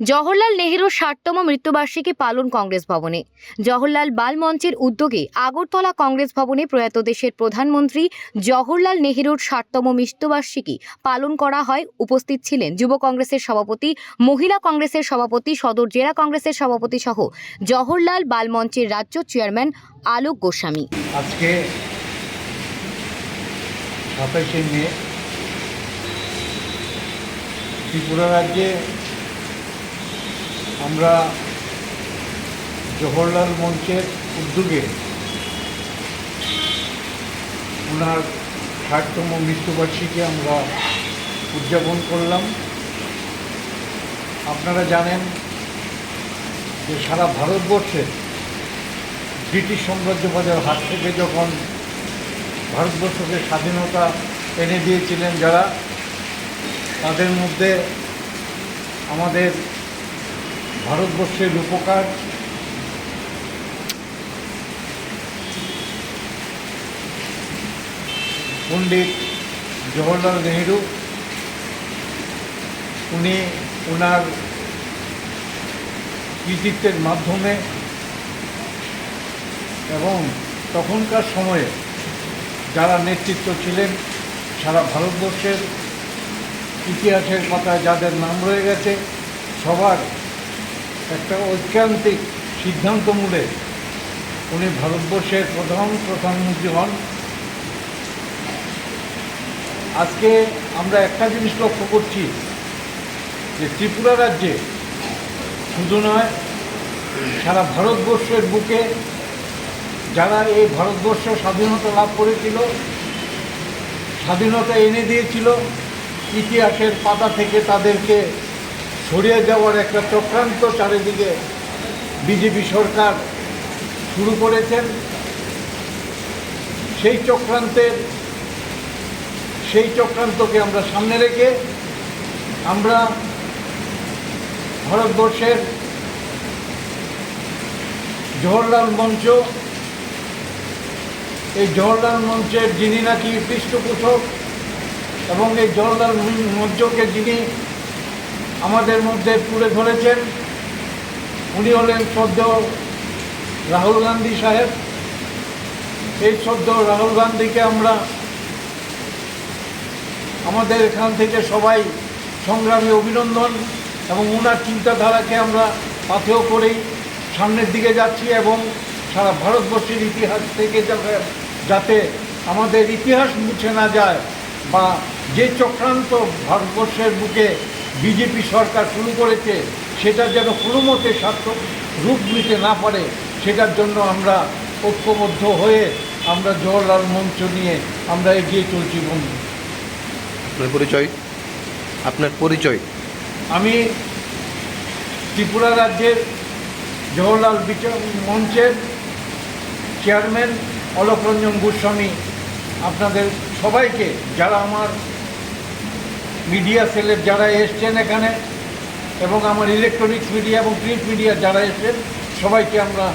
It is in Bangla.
জওহরলাল নেহেরুর ৬০তম মৃত্যুবার্ষিকী পালন কংগ্রেস ভবনে। জওহরলাল বাল মঞ্চের উদ্যোগে আগরতলা কংগ্রেস ভবনে প্রয়াত দেশের প্রধানমন্ত্রী জওহরলাল নেহেরুর ৬০তম মৃত্যুবার্ষিকী পালন করা হয়। উপস্থিত ছিলেন যুব কংগ্রেসের সভাপতি, মহিলা কংগ্রেসের সভাপতি, সদর জেলা কংগ্রেসের সভাপতি সহ জওহরলাল বাল মঞ্চের রাজ্য চেয়ারম্যান আলোক গোস্বামী। আজকে ২৭শে মে ত্রিপুরা রাজ্যে আমরা জওহরলাল মঞ্চের উদ্যোগে ওনার ৬০তম মৃত্যুবার্ষিকী আমরা উদযাপন করলাম। আপনারা জানেন যে সারা ভারতবর্ষে ব্রিটিশ সাম্রাজ্যবাদের হাত থেকে যখন ভারতবর্ষকে স্বাধীনতা এনে দিয়েছিলেন যারা, তাদের মধ্যে আমাদের ভারতবর্ষের রূপকার পণ্ডিত জওহরলাল নেহেরু, উনি ওনার কৃতিত্বের মাধ্যমে এবং তখনকার সময়ে যারা নেতৃত্ব ছিলেন, সারা ভারতবর্ষের ইতিহাসের পাতায় যাদের নাম রয়ে গেছে, সবার একটা ঐকান্তিক সিদ্ধান্তমূলে উনি ভারতবর্ষের প্রধানমন্ত্রী হন। আজকে আমরা একটা জিনিস লক্ষ্য করছি যে ত্রিপুরা রাজ্যে শুধু নয়, সারা ভারতবর্ষের বুকে যারা এই ভারতবর্ষ স্বাধীনতা লাভ করেছিল, স্বাধীনতা এনে দিয়েছিল, ইতিহাসের পাতা থেকে তাদেরকে সরিয়ে যাওয়ার একটা চক্রান্ত চারিদিকে বিজেপি সরকার শুরু করেছেন। সেই চক্রান্তকে আমরা সামনে রেখে আমরা ভারতবর্ষের জওহরলাল মঞ্চ, এই জওহরলাল মঞ্চের যিনি নাকি পৃষ্ঠপোষক এবং এই জওহরলাল মঞ্চকে যিনি আমাদের মধ্যে তুলে ধরেছেন, উনি হলেন শ্রদ্ধেয় রাহুল গান্ধী সাহেব। এই শ্রদ্ধেয় রাহুল গান্ধীকে আমরা আমাদের এখান থেকে সবাই সংগ্রামী অভিনন্দন এবং ওনার চিন্তাধারাকে আমরা পাথেয় করেই সামনের দিকে যাচ্ছি এবং সারা ভারতবর্ষের ইতিহাস থেকে যাতে আমাদের ইতিহাস মুছে না যায় বা যে চক্রান্ত ভারতবর্ষের বুকে বিজেপি সরকার শুরু করেছে সেটা যেন কোনোমতে সার্থক রূপ নিতে না পারে, সেটার জন্য আমরা ঐক্যবদ্ধ হয়ে আমরা জওহরলাল মঞ্চ নিয়ে আমরা এগিয়ে চলছি। বন্ধু, আপনার পরিচয়? আমি ত্রিপুরা রাজ্যের জওহরলাল মঞ্চের চেয়ারম্যান অলোক রঞ্জন গোস্বামী। আপনাদের সবাইকে, যারা আমার মিডিয়া সেলের যারা এসছেন এখানে এবং আমার ইলেকট্রনিক্স মিডিয়া এবং প্রিন্ট মিডিয়া যারা এসছেন, সবাইকে আমরা